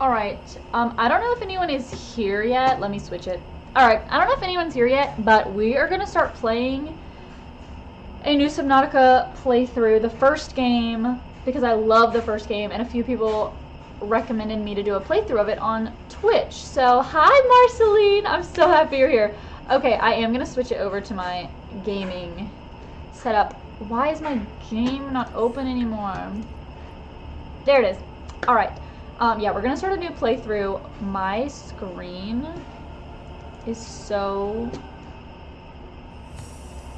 Alright, I don't know if anyone is here yet. Let me switch it. Alright, I don't know if anyone's here yet, but we are going to start playing a new Subnautica playthrough. The first game, because I love the first game, and a few people recommended me to do a playthrough of it on Twitch. So, hi Marceline! I'm so happy you're here. Okay, I am going to switch it over to my gaming setup. Why is my game not open anymore? There it is. Alright. Yeah, we're gonna start a new playthrough. My screen is so...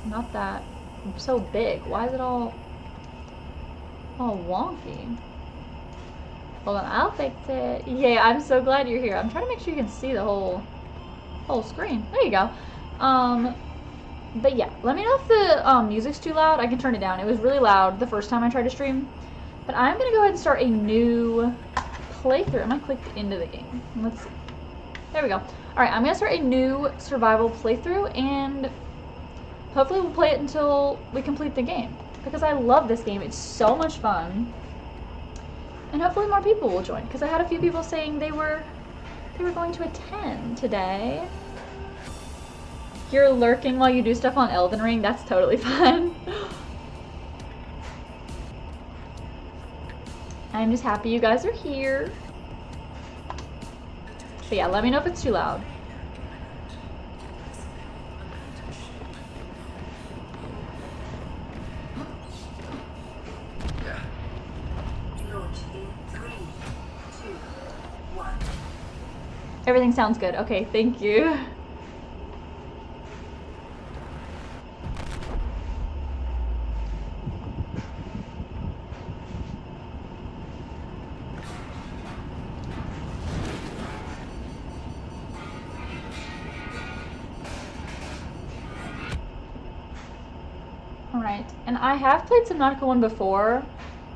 not that... so big. Why is it all wonky? Hold on, I'll fix it. Yeah, I'm so glad you're here. I'm trying to make sure you can see the whole screen. There you go. But yeah, let me know if the music's too loud. I can turn it down. It was really loud the first time I tried to stream. But I'm gonna go ahead and start a new playthrough. I'm gonna click into the game. Let's see. There we go. Alright, I'm gonna start a new survival playthrough, and hopefully we'll play it until we complete the game. Because I love this game. It's so much fun. And hopefully more people will join. Because I had a few people saying they were going to attend today. You're lurking while you do stuff on Elden Ring? That's totally fun. I'm just happy you guys are here. But yeah, let me know if it's too loud. Everything sounds good. Okay, thank you. Alright, and I have played Subnautica 1 before,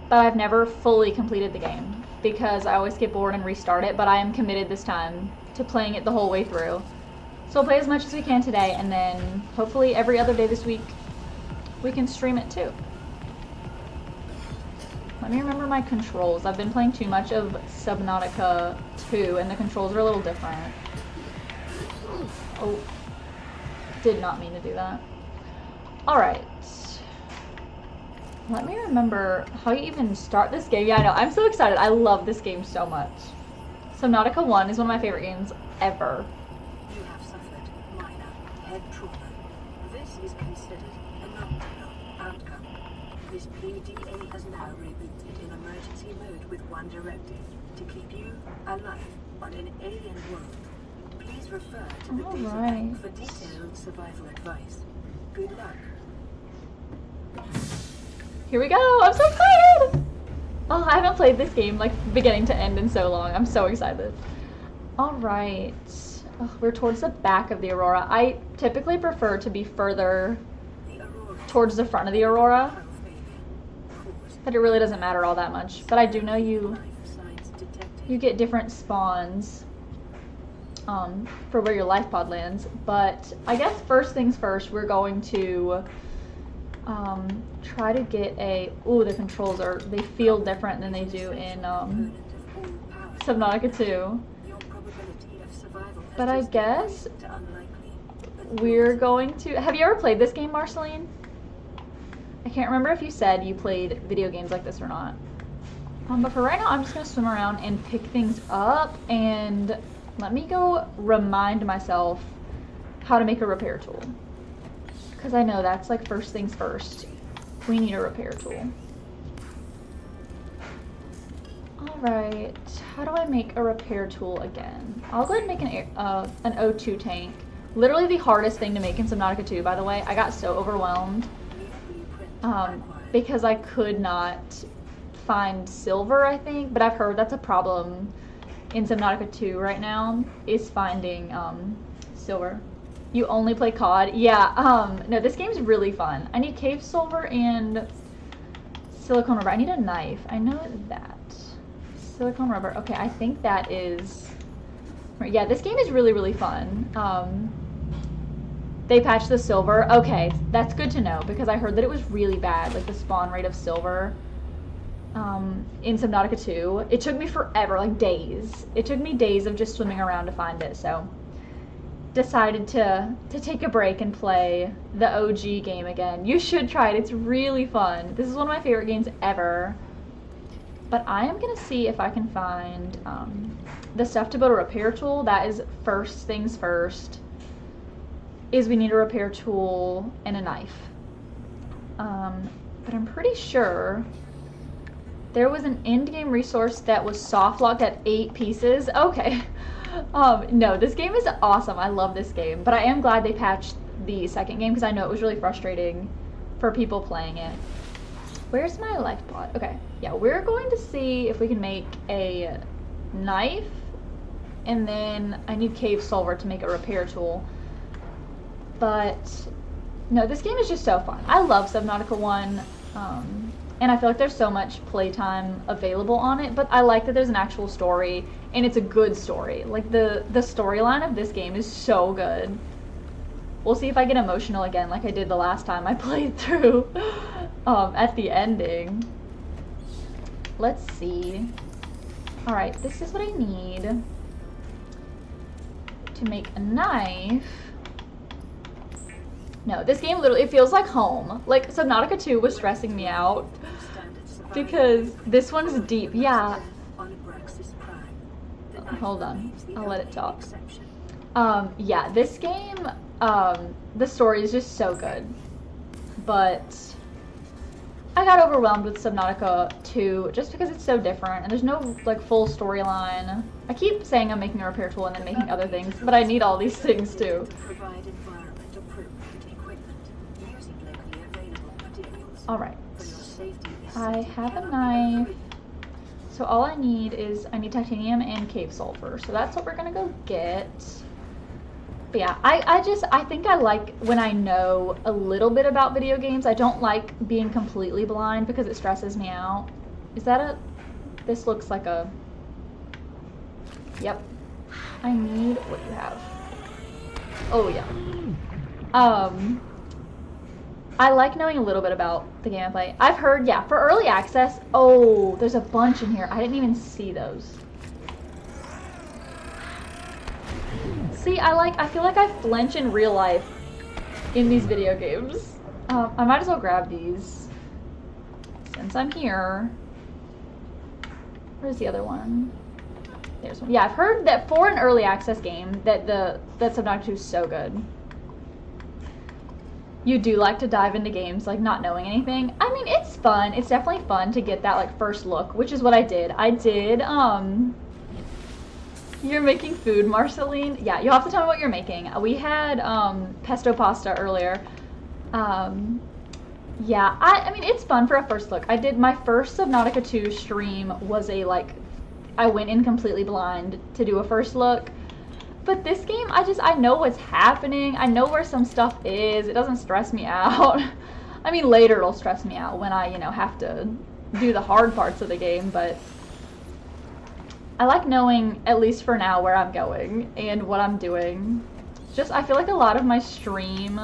but I've never fully completed the game because I always get bored and restart it, but I am committed this time to playing it the whole way through. So we'll play as much as we can today, and then hopefully every other day this week we can stream it too. Let me remember my controls. I've been playing too much of Subnautica 2, and the controls are a little different. Oh, did not mean to do that. Alright. Let me remember how you even start this game. Yeah, I know. I'm so excited. I love this game so much. Subnautica 1 is one of my favorite games ever. You have suffered minor head trauma. This is considered an optimal outcome. This PDA has now rebooted in emergency mode with one directive: to keep you alive on an alien world. Please refer to the data bank for detailed survival advice. Good luck. Here we go! I'm so excited! Oh, I haven't played this game like beginning to end in so long. I'm so excited. Alright. Oh, we're towards the back of the Aurora. I typically prefer to be further towards the front of the Aurora, but it really doesn't matter all that much. But I do know you get different spawns for where your life pod lands. But I guess first things first, we're going to try to get a... Ooh, the controls they feel different than they do in Subnautica 2. But I guess we're going to... Have you ever played this game, Marceline? I can't remember if you said you played video games like this or not. But for right now, I'm just going to swim around and pick things up, and let me go remind myself how to make a repair tool. Because I know that's like first things first. We need a repair tool. Alright, how do I make a repair tool again? I'll go ahead and make an O2 tank. Literally the hardest thing to make in Subnautica 2, by the way. I got so overwhelmed because I could not find silver, I think. But I've heard that's a problem in Subnautica 2 right now, is finding silver. You only play COD? Yeah, no, this game's really fun. I need cave silver and silicone rubber. I need a knife. I know that. Silicone rubber. Okay, I think that is... Yeah, this game is really, really fun. They patched the silver. Okay, that's good to know, because I heard that it was really bad, like the spawn rate of silver. in Subnautica 2. It took me forever, like days. It took me days of just swimming around to find it, so decided to take a break and play the OG game again. You should try it. It's really fun. This is one of my favorite games ever. But I am going to see if I can find the stuff to build a repair tool. That is first things first. Is we need a repair tool and a knife. But I'm pretty sure there was an end game resource that was soft locked at 8 pieces. Okay. No, this game is awesome. I love this game. But I am glad they patched the second game because I know it was really frustrating for people playing it. Where's my life pod? Okay. Yeah, we're going to see if we can make a knife. And then I need cave solver to make a repair tool. But no, this game is just so fun. I love Subnautica 1. And I feel like there's so much playtime available on it, but I like that there's an actual story, and it's a good story. Like, the storyline of this game is so good. We'll see if I get emotional again like I did the last time I played through at the ending. Let's see. Alright, this is what I need to make a knife. No, this game literally, it feels like home. Like, Subnautica 2 was stressing me out because this one's deep. Yeah. Hold on. I'll let it talk. Yeah, this game, the story is just so good. But I got overwhelmed with Subnautica 2 just because it's so different and there's no, like, full storyline. I keep saying I'm making a repair tool and then making other things, but I need all these things too. Alright, I have a knife, so all I need is, I need titanium and cave sulfur, so that's what we're gonna go get. But yeah, I think I like when I know a little bit about video games. I don't like being completely blind because it stresses me out. Is that a, this looks like a, yep, I need what you have. Oh yeah. I like knowing a little bit about the game I play. I've heard, yeah, for early access, oh, there's a bunch in here. I didn't even see those. See, I feel like I flinch in real life in these video games. I might as well grab these since I'm here. Where's the other one? There's one. Yeah, I've heard that for an early access game that Subnautica 2 is so good. You do like to dive into games like not knowing anything. I mean, it's fun. It's definitely fun to get that like first look, which is what I did. You're making food, Marceline? Yeah, you'll have to tell me what you're making. We had pesto pasta earlier. Yeah, I mean, it's fun for a first look. I did my first Subnautica 2 stream was I went in completely blind to do a first look. But this game, I know what's happening. I know where some stuff is. It doesn't stress me out. I mean, later it'll stress me out when I, have to do the hard parts of the game, but I like knowing, at least for now, where I'm going and what I'm doing. Just, I feel like a lot of my stream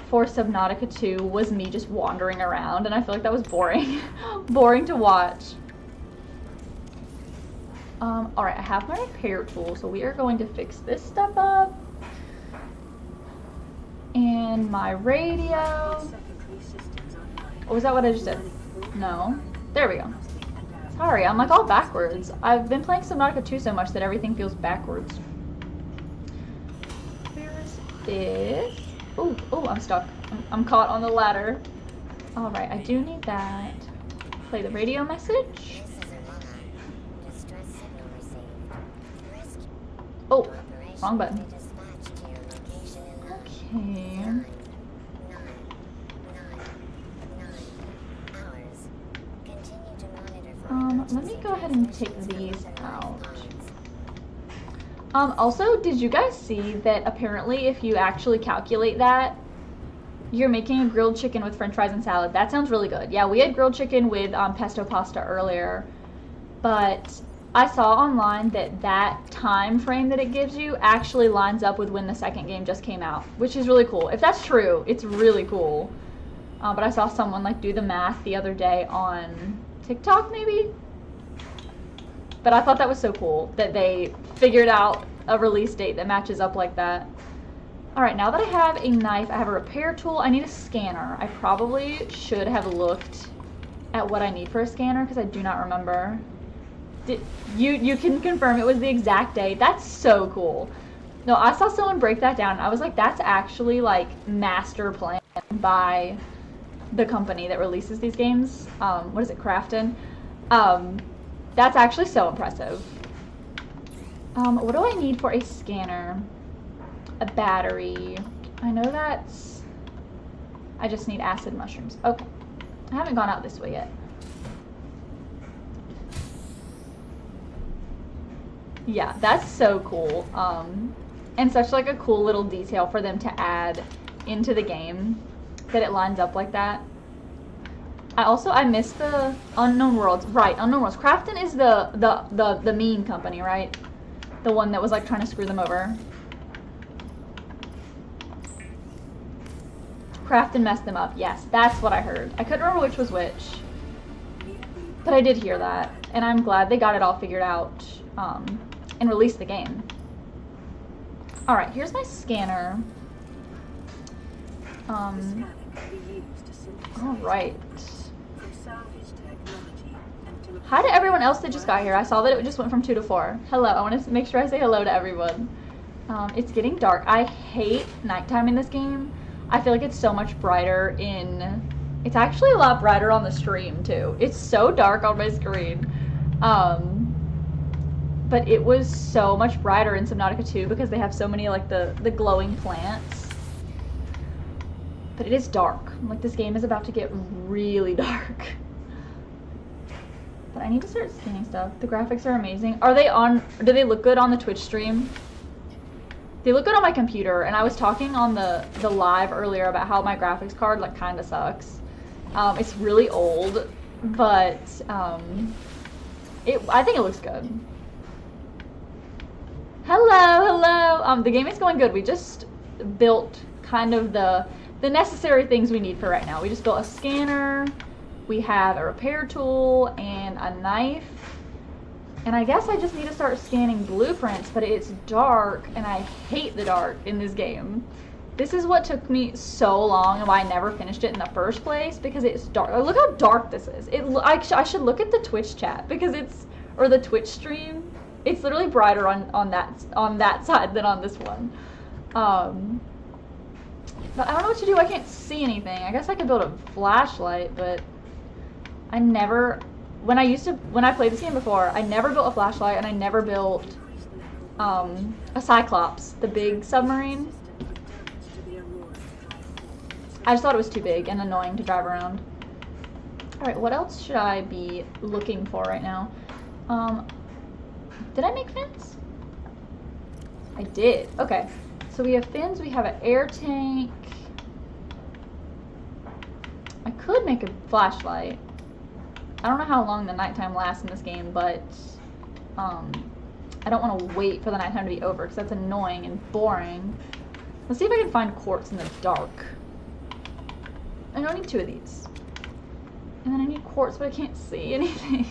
for Subnautica 2 was me just wandering around, and I feel like that was boring. Boring to watch. Alright, I have my repair tool, so we are going to fix this stuff up. And my radio. Oh, was that what I just did? No. There we go. Sorry, I'm like all backwards. I've been playing Subnautica 2 so much that everything feels backwards. Where is this? Oh, I'm stuck. I'm caught on the ladder. Alright, I do need that. Play the radio message. Oh, wrong button. Okay. Let me go ahead and take these out. Also, did you guys see that apparently if you actually calculate that, you're making a grilled chicken with french fries and salad? That sounds really good. Yeah, we had grilled chicken with pesto pasta earlier, but I saw online that time frame that it gives you actually lines up with when the second game just came out, which is really cool. If that's true, it's really cool. But I saw someone like do the math the other day on TikTok maybe? But I thought that was so cool that they figured out a release date that matches up like that. Alright, now that I have a knife, I have a repair tool, I need a scanner. I probably should have looked at what I need for a scanner because I do not remember. You can confirm it was the exact date. That's so cool. No, I saw someone break that down. I was like, that's actually like master plan by the company that releases these games. What is it, Crafton? That's actually so impressive. What do I need for a scanner? A battery. I know that's... I just need acid mushrooms. Okay. I haven't gone out this way yet. Yeah, that's so cool. And such like a cool little detail for them to add into the game that it lines up like that. I miss the Unknown Worlds. Right, Unknown Worlds. Crafton is the mean company, right? The one that was like trying to screw them over. Crafton messed them up. Yes, that's what I heard. I couldn't remember which was which. But I did hear that. And I'm glad they got it all figured out and released the game. Alright, here's my scanner. Alright. Hi to everyone else that just got here. I saw that it just went from 2 to 4. Hello. I want to make sure I say hello to everyone. It's getting dark. I hate nighttime in this game. I feel like it's so much brighter in... It's actually a lot brighter on the stream, too. It's so dark on my screen. But it was so much brighter in Subnautica 2 because they have so many, like, the glowing plants. But it is dark. Like, this game is about to get really dark. But I need to start scanning stuff. The graphics are amazing. Are they on... Do they look good on the Twitch stream? They look good on my computer, and I was talking on the live earlier about how my graphics card, like, kind of sucks. It's really old, but I think it looks good. Hello! The game is going good. We just built kind of the necessary things we need for right now. We just built a scanner, we have a repair tool, and a knife. And I guess I just need to start scanning blueprints, but it's dark, and I hate the dark in this game. This is what took me so long and why I never finished it in the first place, because it's dark. Look how dark this is. I should look at the Twitch chat, because it's, or the Twitch stream. It's literally brighter on that side than on this one. But I don't know what to do. I can't see anything. I guess I could build a flashlight, but I never... When I played this game before, I never built a flashlight, and I never built a Cyclops, the big submarine. I just thought it was too big and annoying to drive around. Alright, what else should I be looking for right now? Did I make fins? I did. Okay. So we have fins, we have an air tank. I could make a flashlight. I don't know how long the nighttime lasts in this game, but I don't want to wait for the nighttime to be over because that's annoying and boring. Let's see if I can find quartz in the dark. I don't need 2 of these. And then I need quartz, but I can't see anything.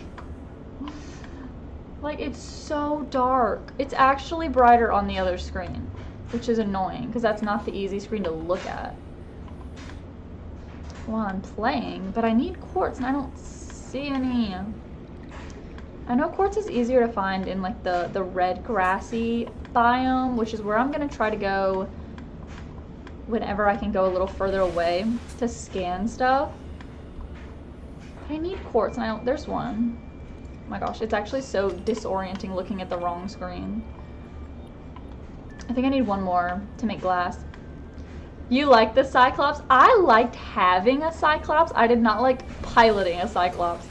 Like, it's so dark. It's actually brighter on the other screen, which is annoying because that's not the easy screen to look at while I'm playing. But I need quartz, and I don't see any. I know quartz is easier to find in like the red grassy biome, which is where I'm gonna try to go whenever I can go a little further away to scan stuff. But I need quartz, and there's one. Oh my gosh, it's actually so disorienting looking at the wrong screen. I think I need one more to make glass. You like the Cyclops? I liked having a Cyclops. I did not like piloting a Cyclops.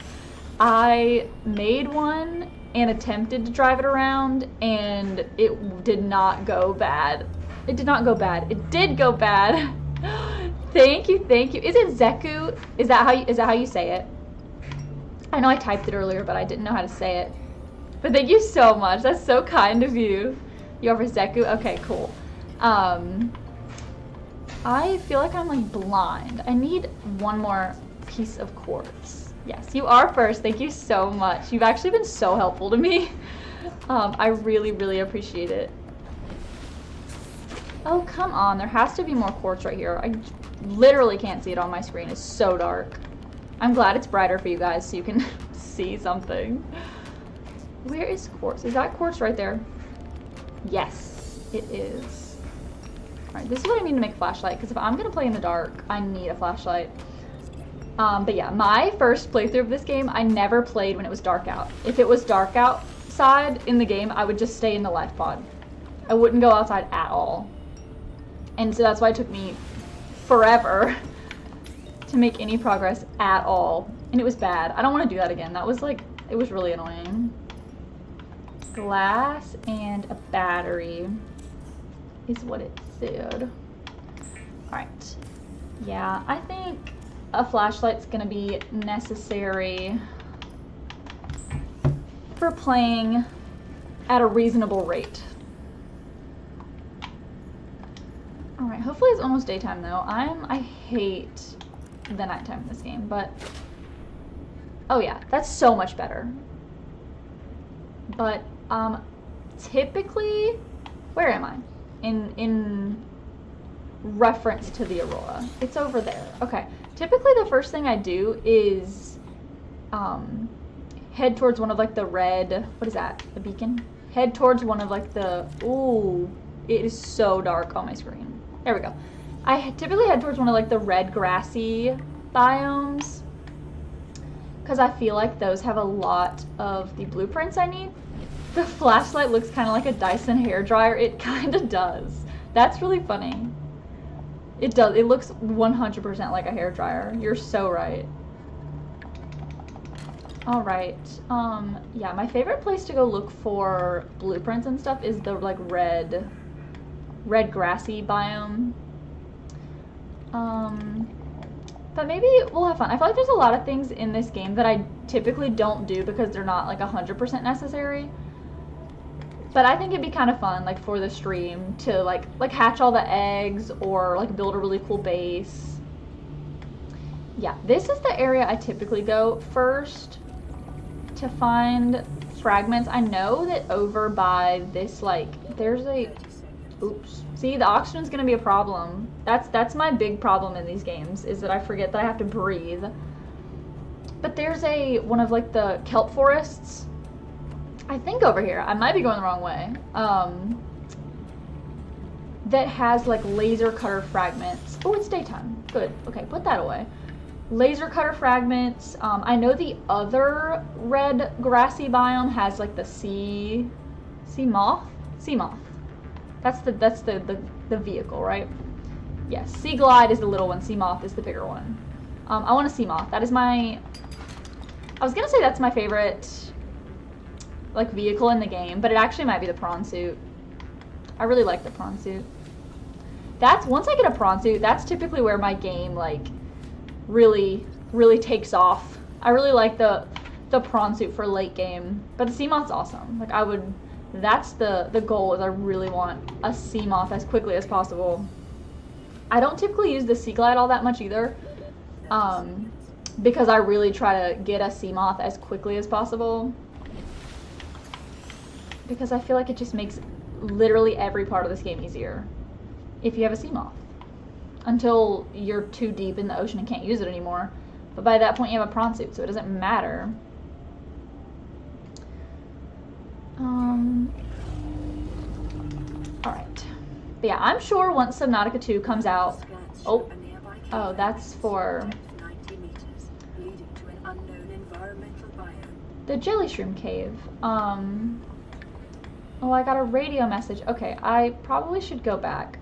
I made one and attempted to drive it around, and it did not go bad. It did not go bad. It did go bad. Thank you, thank you. Is it Zeku? Is that how you say it? I know I typed it earlier, but I didn't know how to say it. But thank you so much. That's so kind of you. You offer Zeku? Okay, cool. I feel like I'm like blind. I need one more piece of quartz. Yes, you are first. Thank you so much. You've actually been so helpful to me. I really, really appreciate it. Oh, come on. There has to be more quartz right here. I literally can't see it on my screen. It's so dark. I'm glad it's brighter for you guys so you can see something. Where is quartz? Is that quartz right there? Yes, it is. Alright, this is what I need to make a flashlight, because if I'm going to play in the dark, I need a flashlight. But yeah, my first playthrough of this game, I never played when it was dark out. If it was dark outside in the game, I would just stay in the life pod. I wouldn't go outside at all. And so that's why it took me forever to make any progress at all. And it was bad. I don't want to do that again. That was like, it was really annoying. Glass and a battery is what it said. Alright. Yeah, I think a flashlight's gonna be necessary for playing at a reasonable rate. Alright, hopefully it's almost daytime though. I hate the nighttime in this game, but oh yeah, that's so much better. But typically, where am I? In reference to the aurora. It's over there. Okay. Typically the first thing I do is head towards one of like the red, what is that? The beacon? Head towards one of like the, ooh, it is so dark on my screen. There we go. I typically head towards one of like the red grassy biomes because I feel like those have a lot of the blueprints I need. The flashlight looks kind of like a Dyson hairdryer. It kind of does. That's really funny. It does. It looks 100% like a hairdryer. You're so right. All right. Yeah, my favorite place to go look for blueprints and stuff is the like red grassy biome. But maybe we'll have fun. I feel like there's a lot of things in this game that I typically don't do because they're not like 100% necessary. But I think it'd be kind of fun, like for the stream, to like hatch all the eggs or like build a really cool base. Yeah, this is the area I typically go first to find fragments. I know that over by this, like, there's a, oops. See, the oxygen's gonna be a problem. That's my big problem in these games, is that I forget that I have to breathe. But there's one of like the kelp forests, I think over here, I might be going the wrong way, that has like laser cutter fragments. Oh, it's daytime. Good. Okay, put that away. Laser cutter fragments. I know the other red grassy biome has like the sea moth. Sea moth. That's the vehicle, right? Yes. Sea glide is the little one. Sea moth is the bigger one. I want a sea moth. That is I was gonna say that's my favorite like vehicle in the game, but it actually might be the prawn suit. I really like the prawn suit. Once I get a prawn suit, that's typically where my game like really takes off. I really like the prawn suit for late game, but the sea moth's awesome. Like that's the goal, is I really want a sea moth as quickly as possible. I don't typically use the sea glide all that much either, because I really try to get a sea moth as quickly as possible, because I feel like it just makes literally every part of this game easier if you have a sea moth, until you're too deep in the ocean and can't use it anymore. But by that point you have a prawn suit, so it doesn't matter. Alright. But yeah, I'm sure once Subnautica 2 comes out... Oh, that's for... the jelly shroom cave. Oh, I got a radio message. Okay, I probably should go back.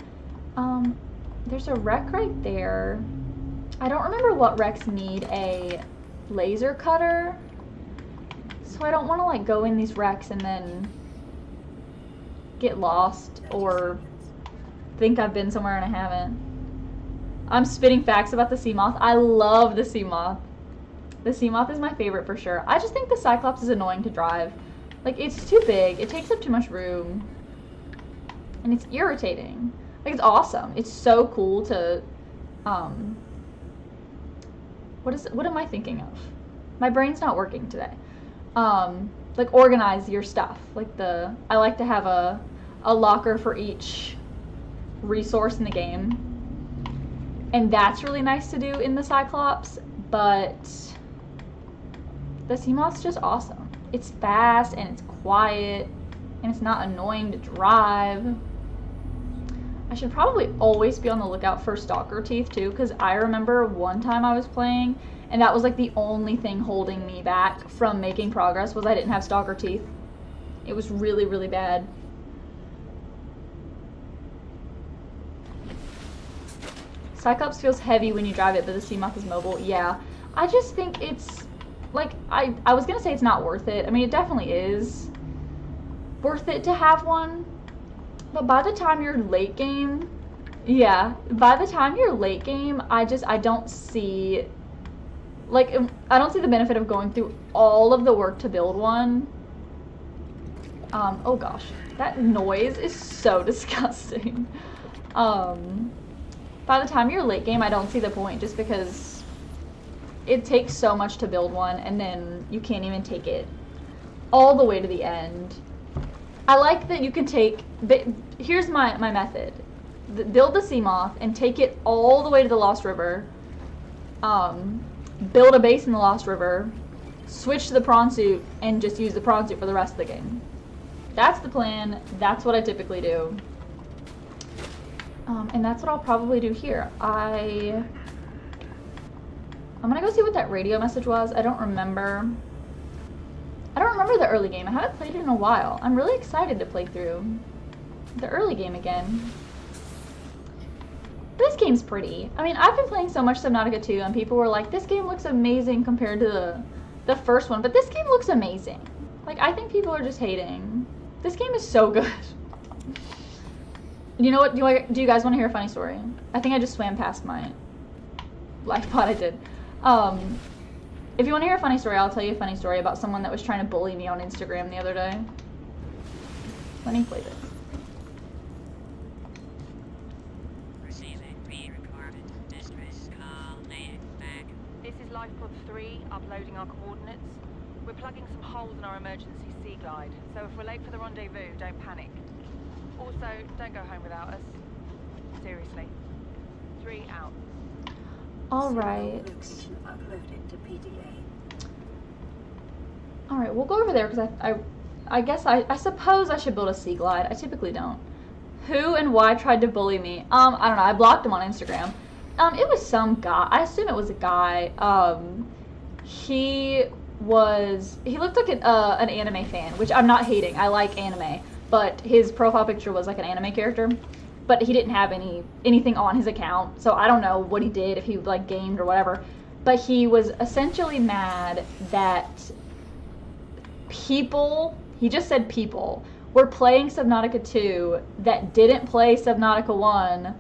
There's a wreck right there. I don't remember what wrecks need a laser cutter, so I don't want to like go in these wrecks and then get lost or think I've been somewhere and I haven't. I'm spitting facts about the sea moth. I love the sea moth. The sea moth is my favorite for sure. I just think the Cyclops is annoying to drive. Like, it's too big. It takes up too much room. And it's irritating. Like, it's awesome. It's so cool to, what am I thinking of? My brain's not working today. Like organize your stuff. Like I like to have a locker for each resource in the game. And that's really nice to do in the Cyclops, but the Seamoth's just awesome. It's fast and it's quiet and it's not annoying to drive. I should probably always be on the lookout for stalker teeth too, because I remember one time I was playing and that was like the only thing holding me back from making progress was I didn't have stalker teeth. It was really, really bad. Cyclops feels heavy when you drive it, but the Seamoth is mobile. Yeah, I just think it's like I was gonna say it's not worth it. I mean, it definitely is worth it to have one, but by the time you're late game, yeah, by the time you're late game, I don't see like I don't see the benefit of going through all of the work to build one. Oh gosh, that noise is so disgusting. By the time you're late game, I don't see the point just because it takes so much to build one and then you can't even take it all the way to the end. I like that you can take, here's my method. Build the Seamoth and take it all the way to the Lost River. Build a base in the Lost River, switch to the prawn suit, and just use the prawn suit for the rest of the game. That's the plan. That's what I typically do. And that's what I'll probably do here. I'm gonna go see what that radio message was. I don't remember the early game. I haven't played it in a while. I'm really excited to play through the early game again. This game's pretty. I mean, I've been playing so much Subnautica 2 and people were like, this game looks amazing compared to the first one, but this game looks amazing. Like, I think people are just hating. This game is so good. You know what? Do you guys want to hear a funny story? I think I just swam past my life pod. I did. If you want to hear a funny story, I'll tell you a funny story about someone that was trying to bully me on Instagram the other day. Let me play this. Receiving pre-recorded distress call. This is Lifepod 3, uploading our coordinates. We're plugging some holes in our emergency sea glide, so if we're late for the rendezvous, don't panic. Also, don't go home without us. Seriously. 3 out. Alright. Uploaded to PDA. Alright, we'll go over there because I guess I suppose I should build a sea glide. I typically don't. Who and why tried to bully me? I don't know. I blocked him on Instagram. It was some guy. I assume it was a guy. He looked like an anime fan, which I'm not hating. I like anime. But his profile picture was like an anime character, but he didn't have anything on his account, so I don't know what he did, if he like gamed or whatever. But he was essentially mad that he just said people, were playing Subnautica 2 that didn't play Subnautica 1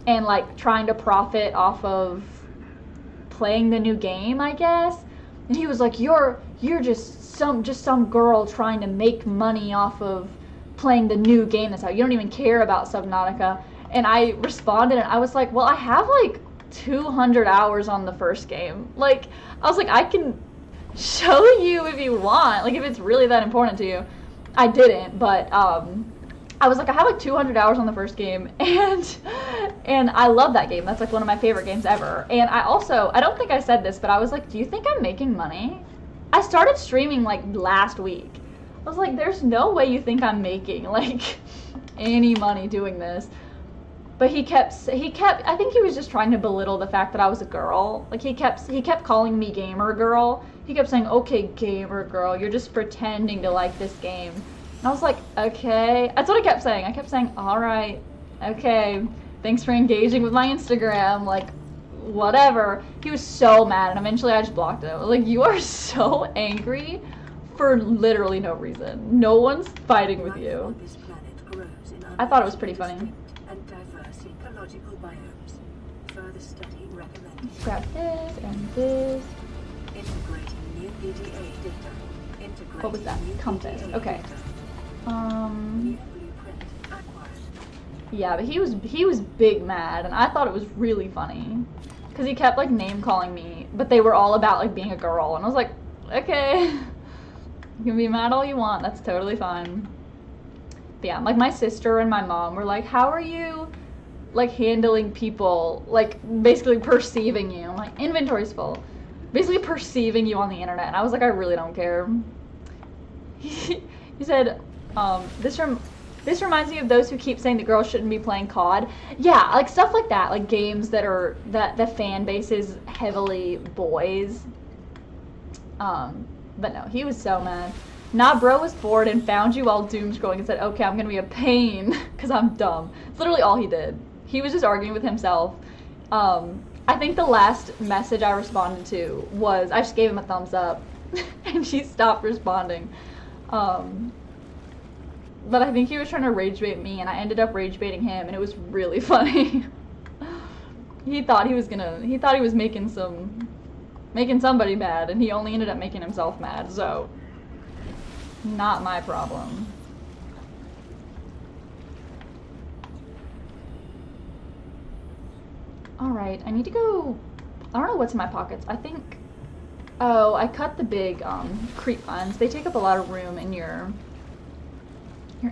and like trying to profit off of playing the new game, I guess. And he was like, you're just some girl trying to make money off of playing the new game that's out. You don't even care about Subnautica. And I responded and I was like, well, I have like 200 hours on the first game. Like, I was like, I can show you if you want, like if it's really that important to you. I didn't, but I was like, I have like 200 hours on the first game, and I love that game. That's like one of my favorite games ever. And I don't think I said this, but I was like, do you think I'm making money? I started streaming like last week. I was like, there's no way you think I'm making like any money doing this. But he kept, I think he was just trying to belittle the fact that I was a girl. Like he kept calling me gamer girl. He kept saying, okay, gamer girl, you're just pretending to like this game. And I was like, okay. That's what I kept saying. I kept saying, all right, okay, thanks for engaging with my Instagram, like, whatever. He was so mad, and eventually I just blocked him. I was like, you are so angry for literally no reason. No one's fighting with you. I thought it was pretty funny. And diverse ecological biomes. Further study recommended. Grab this and this. Integrating new PDA data. Integrating What was that? new Compass. PDA Okay. data. New blueprint acquired. Yeah, but he was big mad, and I thought it was really funny because he kept like name calling me but they were all about like being a girl, and I was like, okay, you can be mad all you want, that's totally fine. But yeah, like my sister and my mom were like, how are you like handling people like basically perceiving you? My inventory's full. Basically perceiving you on the internet, and I was like, I really don't care. He said, this reminds me of those who keep saying that girls shouldn't be playing COD. Yeah, like stuff like that, like games that the fan base is heavily boys. But no, he was so mad. Nah, bro was bored and found you while doom scrolling and said, okay, I'm gonna be a pain because I'm dumb. It's literally all he did. He was just arguing with himself. I think the last message I responded to was, I just gave him a thumbs up and she stopped responding. But I think he was trying to rage bait me, and I ended up rage baiting him, and it was really funny. He thought he was making somebody mad, and he only ended up making himself mad, so not my problem. Alright, I need to go, I don't know what's in my pockets. I think, oh, I cut the big creep vines. They take up a lot of room in your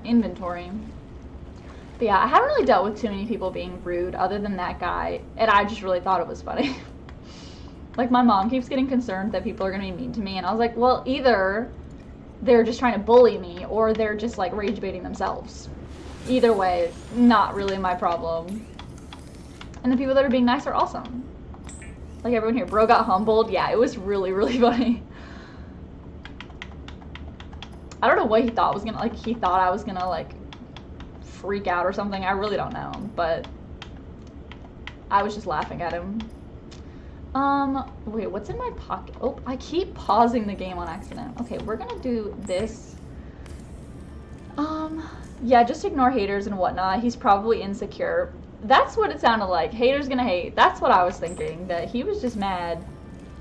inventory. But yeah, I haven't really dealt with too many people being rude other than that guy, and I just really thought it was funny. Like my mom keeps getting concerned that people are gonna be mean to me, and I was like, well, either they're just trying to bully me or they're just like rage baiting themselves. Either way, not really my problem. And the people that are being nice are awesome. Like everyone here, bro got humbled. Yeah, it was really, really funny. I don't know what he thought was gonna, like, he thought I was gonna, like, freak out or something. I really don't know, but I was just laughing at him. Wait, what's in my pocket? Oh, I keep pausing the game on accident. Okay, we're gonna do this. Yeah, just ignore haters and whatnot. He's probably insecure. That's what it sounded like. Haters gonna hate. That's what I was thinking, that he was just mad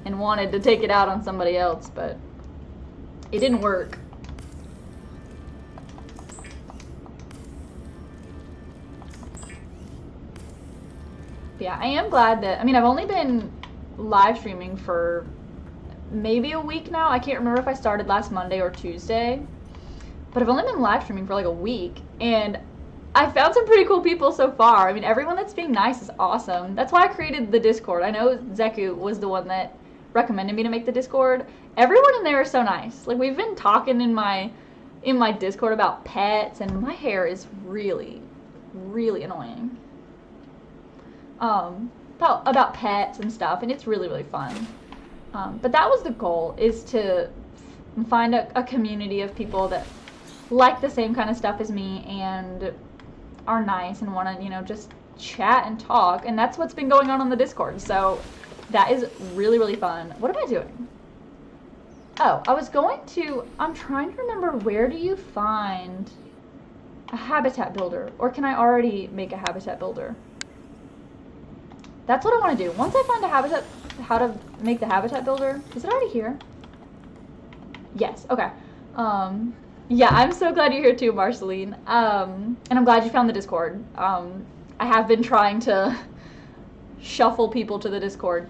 and wanted to take it out on somebody else, but it didn't work. Yeah, I am glad that, I mean, I've only been live streaming for maybe a week now. I can't remember if I started last Monday or Tuesday, but I've only been live streaming for like a week, and I found some pretty cool people so far. I mean, everyone that's being nice is awesome. That's why I created the Discord. I know Zeku was the one that recommended me to make the Discord. Everyone in there is so nice. Like, we've been talking in my Discord about pets, and my hair is really, really annoying. About pets and stuff, and it's really, really fun. But that was the goal, is to find a community of people that like the same kind of stuff as me and are nice and want to, you know, just chat and talk, and that's what's been going on the Discord, so that is really, really fun. What am I doing? Oh, I'm trying to remember, where do you find a habitat builder, or can I already make a habitat builder? That's what I want to do. Once I find how to make the habitat builder. Is it already here? Yes, okay. Yeah, I'm so glad you're here too, Marceline. And I'm glad you found the Discord. I have been trying to shuffle people to the Discord,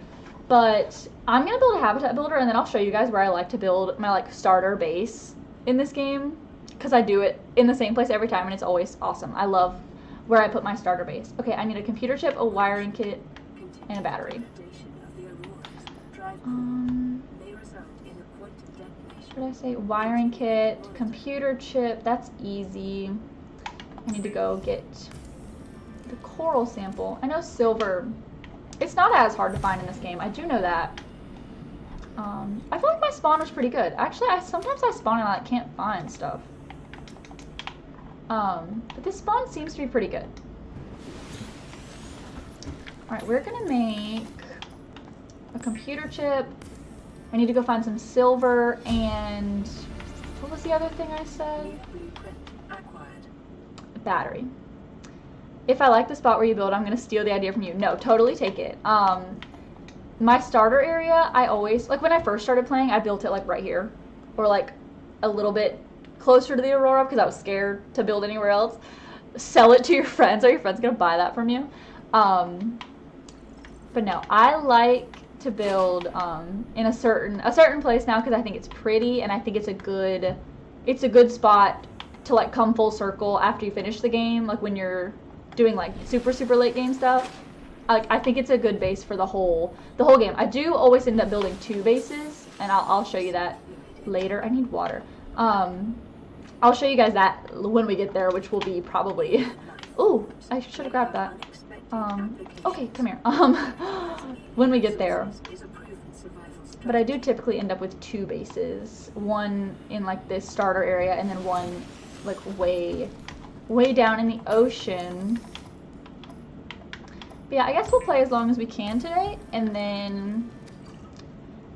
but I'm gonna build a habitat builder, and then I'll show you guys where I like to build my like starter base in this game, because I do it in the same place every time, and it's always awesome. I love where I put my starter base. Okay, I need a computer chip, a wiring kit, and a battery. What did I say? Wiring kit, computer chip, that's easy. I need to go get the coral sample. I know silver, it's not as hard to find in this game. I do know that. I feel like my spawn was pretty good. Actually, sometimes I spawn and I can't find stuff. But this spawn seems to be pretty good. Alright, we're gonna make a computer chip. I need to go find some silver, and what was the other thing I said? Battery. If I like the spot where you build, I'm gonna steal the idea from you. No, totally take it. My starter area, I always, like when I first started playing, I built it like right here, or like a little bit closer to the Aurora, because I was scared to build anywhere else. Sell it to your friends. Are your friends gonna buy that from you? But no, I like to build in a certain place now because I think it's pretty and I think it's a good spot to like come full circle after you finish the game, like when you're doing like super late game stuff. I think it's a good base for the whole game. I do always end up building 2 bases, and I'll show you that later. I need water. I'll show you guys that when we get there, which will be probably. Ooh, I should have grabbed that. Okay, come here. When we get there. But I do typically end up with 2 bases. One in like this starter area, and then one like way down in the ocean. But yeah, I guess we'll play as long as we can today, and then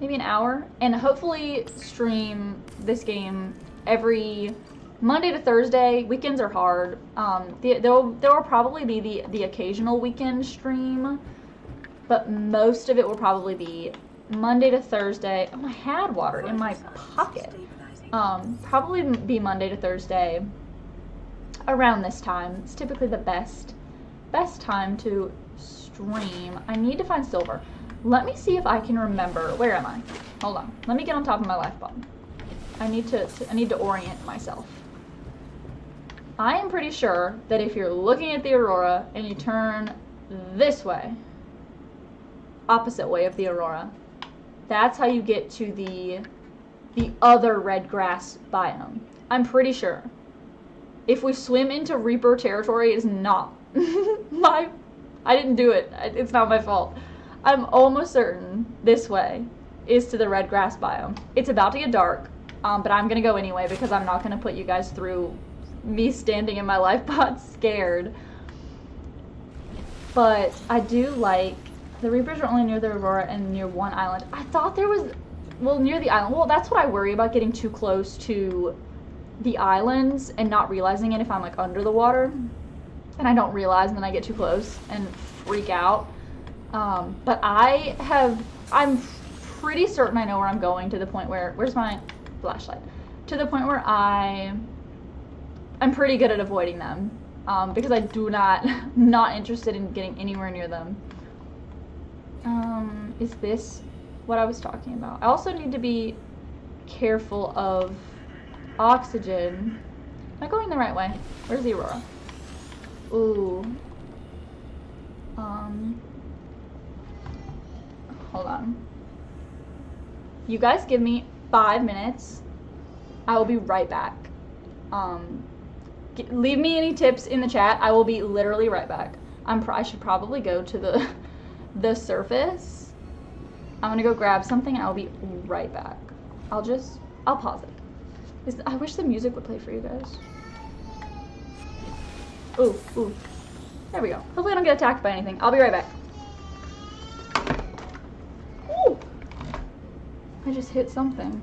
maybe an hour, and hopefully stream this game every Monday to Thursday. Weekends are hard. There will probably be the occasional weekend stream, but most of it will probably be Monday to Thursday. Oh, I had water in my pocket. Probably be Monday to Thursday around this time. It's typically the best time to stream. I need to find silver. Let me see if I can remember. Where am I? Hold on. Let me get on top of my life bar. I need to orient myself. I am pretty sure that if you're looking at the aurora and you turn this way, opposite way of the aurora, that's how you get to the other red grass biome. I'm pretty sure. If we swim into Reaper territory, it is not I didn't do it. It's not my fault. I'm almost certain this way is to the red grass biome. It's about to get dark, but I'm gonna go anyway because I'm not gonna put you guys through me standing in my life pod scared. But I do like the Reapers are only near the aurora and near one island. I thought there was, well, near the island. Well, that's what I worry about, getting too close to the islands and not realizing it if I'm like under the water. And I don't realize, and then I get too close and freak out. But I'm pretty certain I know where I'm going, to the point where, where's my flashlight? To the point where I'm pretty good at avoiding them, because I do not interested in getting anywhere near them. Is this what I was talking about? I also need to be careful of oxygen. Am I going the right way? Where's the aurora? Ooh. Hold on. You guys give me 5 minutes. I will be right back. Leave me any tips in the chat. I will be literally right back. I should probably go to the surface. I'm gonna go grab something and I'll be right back. I'll pause it. I wish the music would play for you guys. Ooh. There we go. Hopefully I don't get attacked by anything. I'll be right back. Ooh! I just hit something.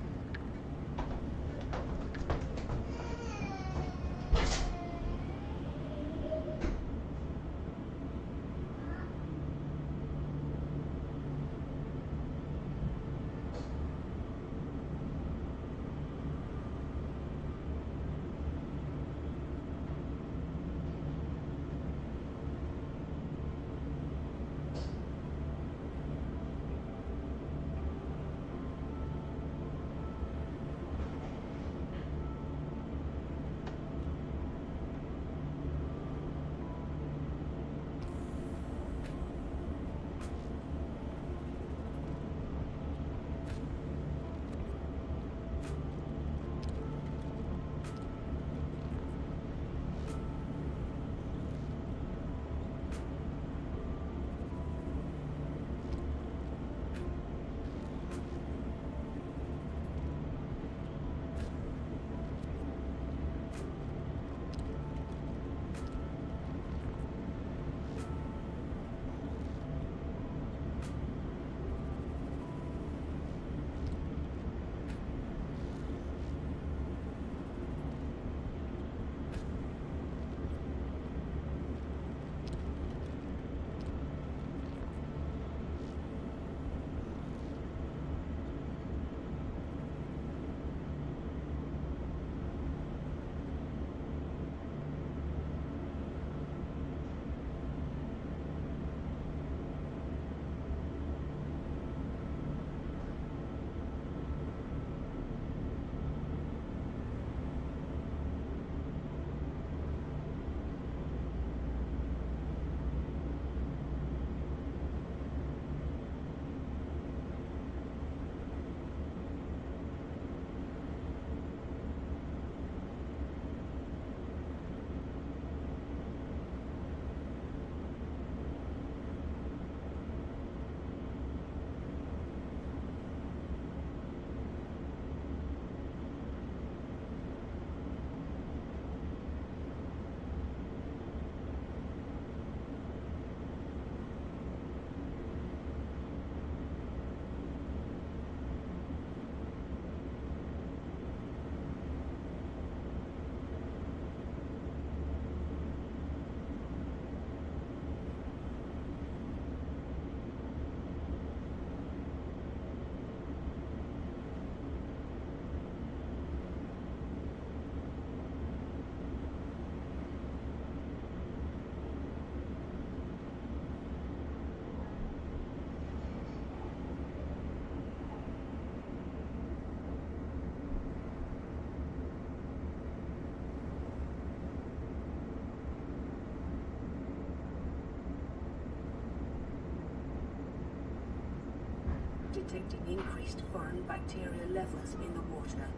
detecting increased foreign bacterial levels in the water.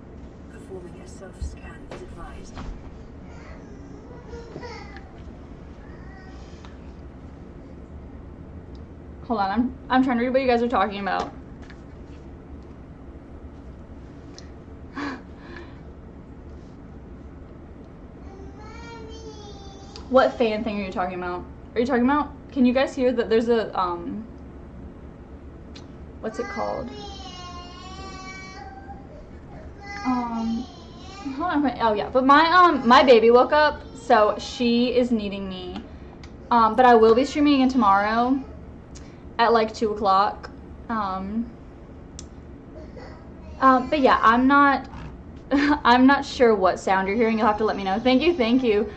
Performing a self-scan is advised. Hold on, I'm trying to read what you guys are talking about. What fan thing are you talking about? Are you talking about? Can you guys hear that there's a what's it called? Hold on. Oh yeah, but my baby woke up, so she is needing me. But I will be streaming again tomorrow at like 2 o'clock. But yeah, I'm not I'm not sure what sound you're hearing. You'll have to let me know. Thank you.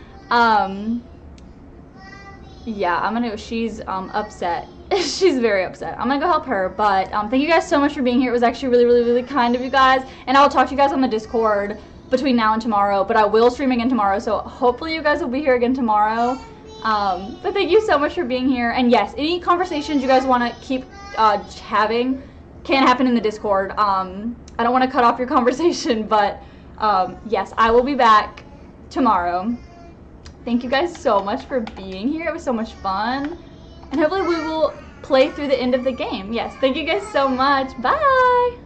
Yeah, I'm gonna. She's upset. She's very upset. I'm gonna go help her. But thank you guys so much for being here. It was actually really kind of you guys. And I will talk to you guys on the Discord between now and tomorrow. But I will stream again tomorrow. So hopefully you guys will be here again tomorrow. But thank you so much for being here. And yes, any conversations you guys want to keep having can happen in the Discord. I don't want to cut off your conversation, but yes, I will be back tomorrow. Thank you guys so much for being here. It was so much fun. And hopefully we will play through the end of the game. Yes, thank you guys so much. Bye!